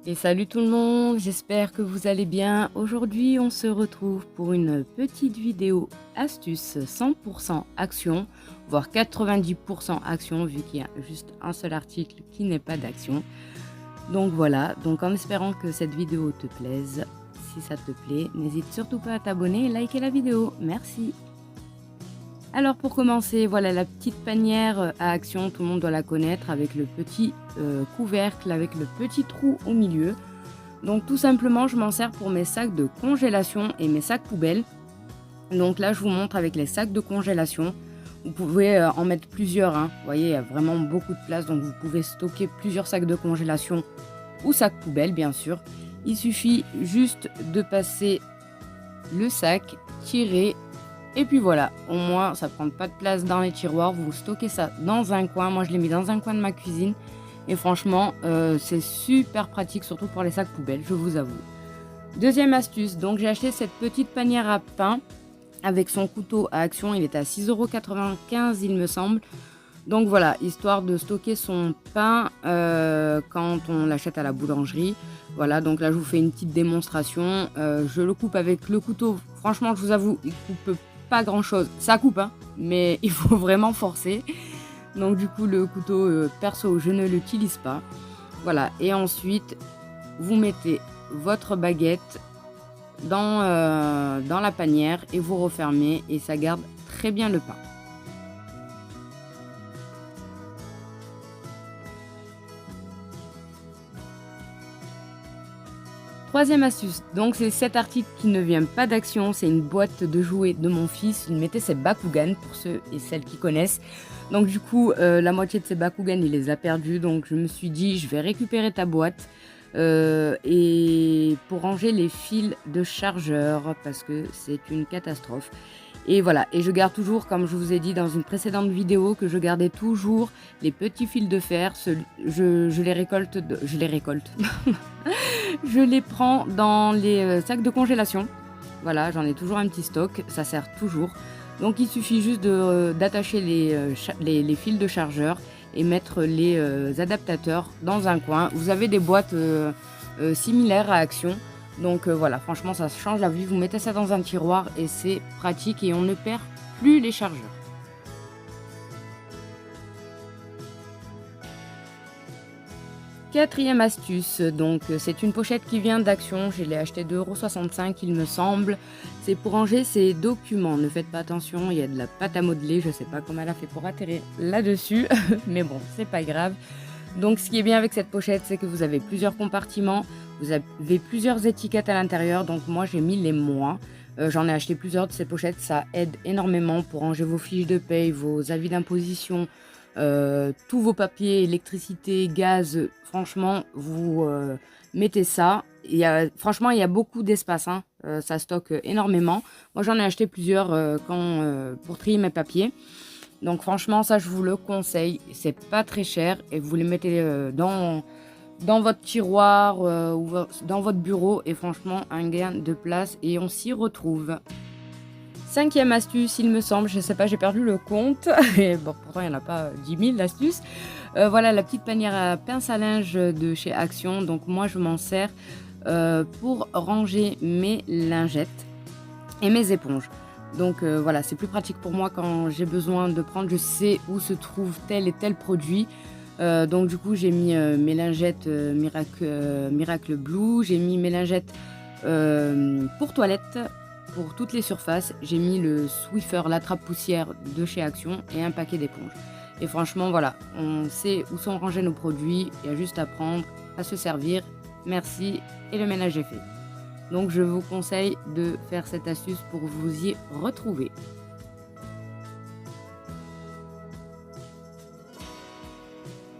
Et salut tout le monde, j'espère que vous allez bien. Aujourd'hui, on se retrouve pour une petite vidéo astuce 100% action, voire 90% action, vu qu'il y a juste un seul article qui n'est pas d'action. Donc voilà, donc en espérant que cette vidéo te plaise, si ça te plaît, n'hésite surtout pas à t'abonner et liker la vidéo. Merci. Alors pour commencer, voilà la petite panière à action, tout le monde doit la connaître, avec le petit couvercle, avec le petit trou au milieu. Donc tout simplement, je m'en sers pour mes sacs de congélation et mes sacs poubelles. Donc là, je vous montre avec les sacs de congélation. Vous pouvez en mettre plusieurs, hein. Vous voyez, il y a vraiment beaucoup de place, donc vous pouvez stocker plusieurs sacs de congélation ou sacs poubelles, bien sûr. Il suffit juste de passer le sac, tirer. Et puis voilà, au moins ça prend pas de place dans les tiroirs, vous stockez ça dans un coin. Moi je l'ai mis dans un coin de ma cuisine et franchement c'est super pratique, surtout pour les sacs poubelles, je vous avoue. Deuxième astuce, donc j'ai acheté cette petite panière à pain avec son couteau à action, il est à 6,95 € il me semble. Donc voilà, histoire de stocker son pain quand on l'achète à la boulangerie. Voilà, donc là je vous fais une petite démonstration. Je le coupe avec le couteau, franchement je vous avoue, il coupe pas grand chose, ça coupe hein, mais il faut vraiment forcer. Donc du coup le couteau perso je ne l'utilise pas. Voilà, et ensuite vous mettez votre baguette dans la panière et vous refermez et ça garde très bien le pain. Troisième astuce, donc c'est cet article qui ne vient pas d'action, c'est une boîte de jouets de mon fils. Il mettait ses Bakugan pour ceux et celles qui connaissent. Donc du coup, la moitié de ses Bakugan, il les a perdus. Donc je me suis dit, je vais récupérer ta boîte et pour ranger les fils de chargeur parce que c'est une catastrophe. Et voilà, et je garde toujours, comme je vous ai dit dans une précédente vidéo, que je gardais toujours les petits fils de fer. Je les récolte, je les prends dans les sacs de congélation. Voilà, j'en ai toujours un petit stock, ça sert toujours. Donc il suffit juste d'attacher les fils de chargeur et mettre les adaptateurs dans un coin. Vous avez des boîtes similaires à Action. Donc voilà, franchement ça change la vie. Vous mettez ça dans un tiroir et c'est pratique et on ne perd plus les chargeurs. Quatrième astuce, donc c'est une pochette qui vient d'Action, je l'ai acheté 2,65 € il me semble. C'est pour ranger ses documents, ne faites pas attention, il y a de la pâte à modeler, je sais pas comment elle a fait pour atterrir là-dessus, mais bon, c'est pas grave. Donc ce qui est bien avec cette pochette, c'est que vous avez plusieurs compartiments, vous avez plusieurs étiquettes à l'intérieur, donc moi j'ai mis les mois. J'en ai acheté plusieurs de ces pochettes, ça aide énormément pour ranger vos fiches de paye, vos avis d'imposition, tous vos papiers, électricité, gaz. Franchement, vous mettez ça. Franchement, il y a beaucoup d'espace, hein. Ça stocke énormément. Moi, j'en ai acheté plusieurs pour trier mes papiers. Donc franchement, ça, je vous le conseille. C'est pas très cher et vous les mettez dans votre tiroir ou dans votre bureau. Et franchement, un gain de place et on s'y retrouve. Cinquième astuce, il me semble, je sais pas, j'ai perdu le compte. Et bon, pourtant, il n'y en a pas 10 000 astuces. Voilà la petite panière à pince à linge de chez Action. Donc moi, je m'en sers pour ranger mes lingettes et mes éponges. Donc voilà, c'est plus pratique pour moi quand j'ai besoin de prendre, je sais où se trouve tel et tel produit. Donc du coup, j'ai mis mes lingettes Miracle Blue, j'ai mis mes lingettes pour toilette, pour toutes les surfaces. J'ai mis le Swiffer, l'attrape-poussière de chez Action et un paquet d'éponges. Et franchement, voilà, on sait où sont rangés nos produits, il y a juste à prendre, à se servir. Merci et le ménage est fait. Donc je vous conseille de faire cette astuce pour vous y retrouver.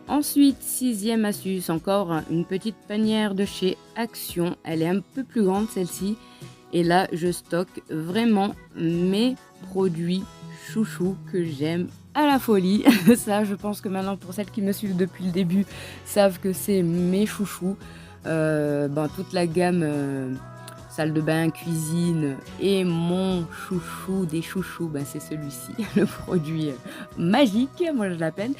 Ensuite, sixième astuce, encore une petite panière de chez Action. Elle est un peu plus grande celle-ci. Et là, je stocke vraiment mes produits chouchous que j'aime à la folie. Ça, je pense que maintenant, pour celles qui me suivent depuis le début, savent que c'est mes chouchous. Toute la gamme salle de bain, cuisine et mon chouchou des chouchous, c'est celui-ci, le produit magique, moi je l'appelle.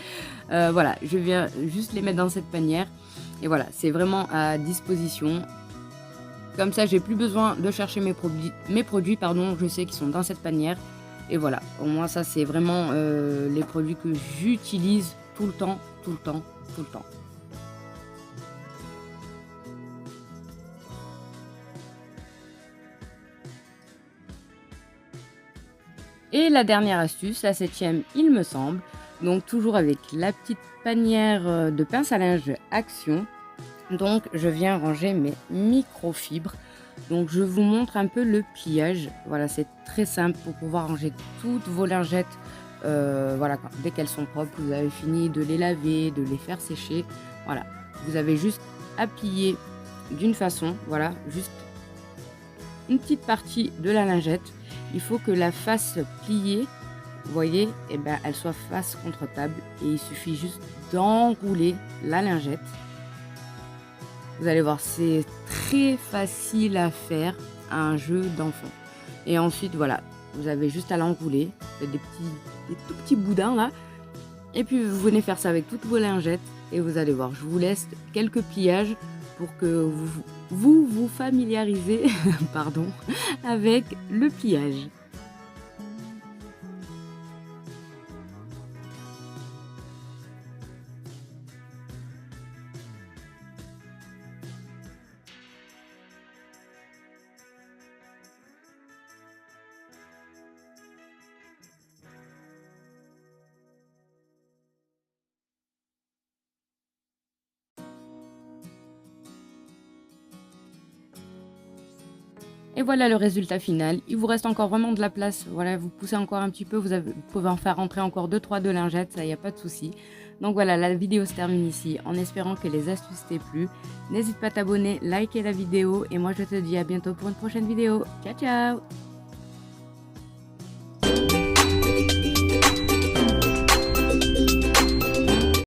Voilà, je viens juste les mettre dans cette panière. Et voilà, c'est vraiment à disposition. Comme ça, j'ai plus besoin de chercher mes produits, pardon, je sais qu'ils sont dans cette panière. Et voilà, au moins ça, c'est vraiment les produits que j'utilise tout le temps, tout le temps, tout le temps. Et la dernière astuce, la 7e, il me semble, donc toujours avec la petite panière de pince à linge Action. Donc je viens ranger mes microfibres. Donc je vous montre un peu le pliage. Voilà, c'est très simple pour pouvoir ranger toutes vos lingettes. Voilà, dès qu'elles sont propres, vous avez fini de les laver, de les faire sécher. Voilà, vous avez juste à plier d'une façon, voilà, juste une petite partie de la lingette. Il faut que la face pliée, vous voyez, eh ben, elle soit face contre table. Et il suffit juste d'enrouler la lingette. Vous allez voir, c'est très facile à faire, un jeu d'enfant. Et ensuite, voilà, vous avez juste à l'enrouler, des tout petits boudins là. Et puis vous venez faire ça avec toutes vos lingettes et vous allez voir, je vous laisse quelques pliages pour que vous familiarisez pardon, avec le pliage. Et voilà le résultat final. Il vous reste encore vraiment de la place. Voilà, vous poussez encore un petit peu. Vous pouvez en faire rentrer encore 2-3 de lingettes. Ça, il n'y a pas de souci. Donc voilà, la vidéo se termine ici en espérant que les astuces t'aient plu. N'hésite pas à t'abonner, liker la vidéo. Et moi, je te dis à bientôt pour une prochaine vidéo. Ciao, ciao!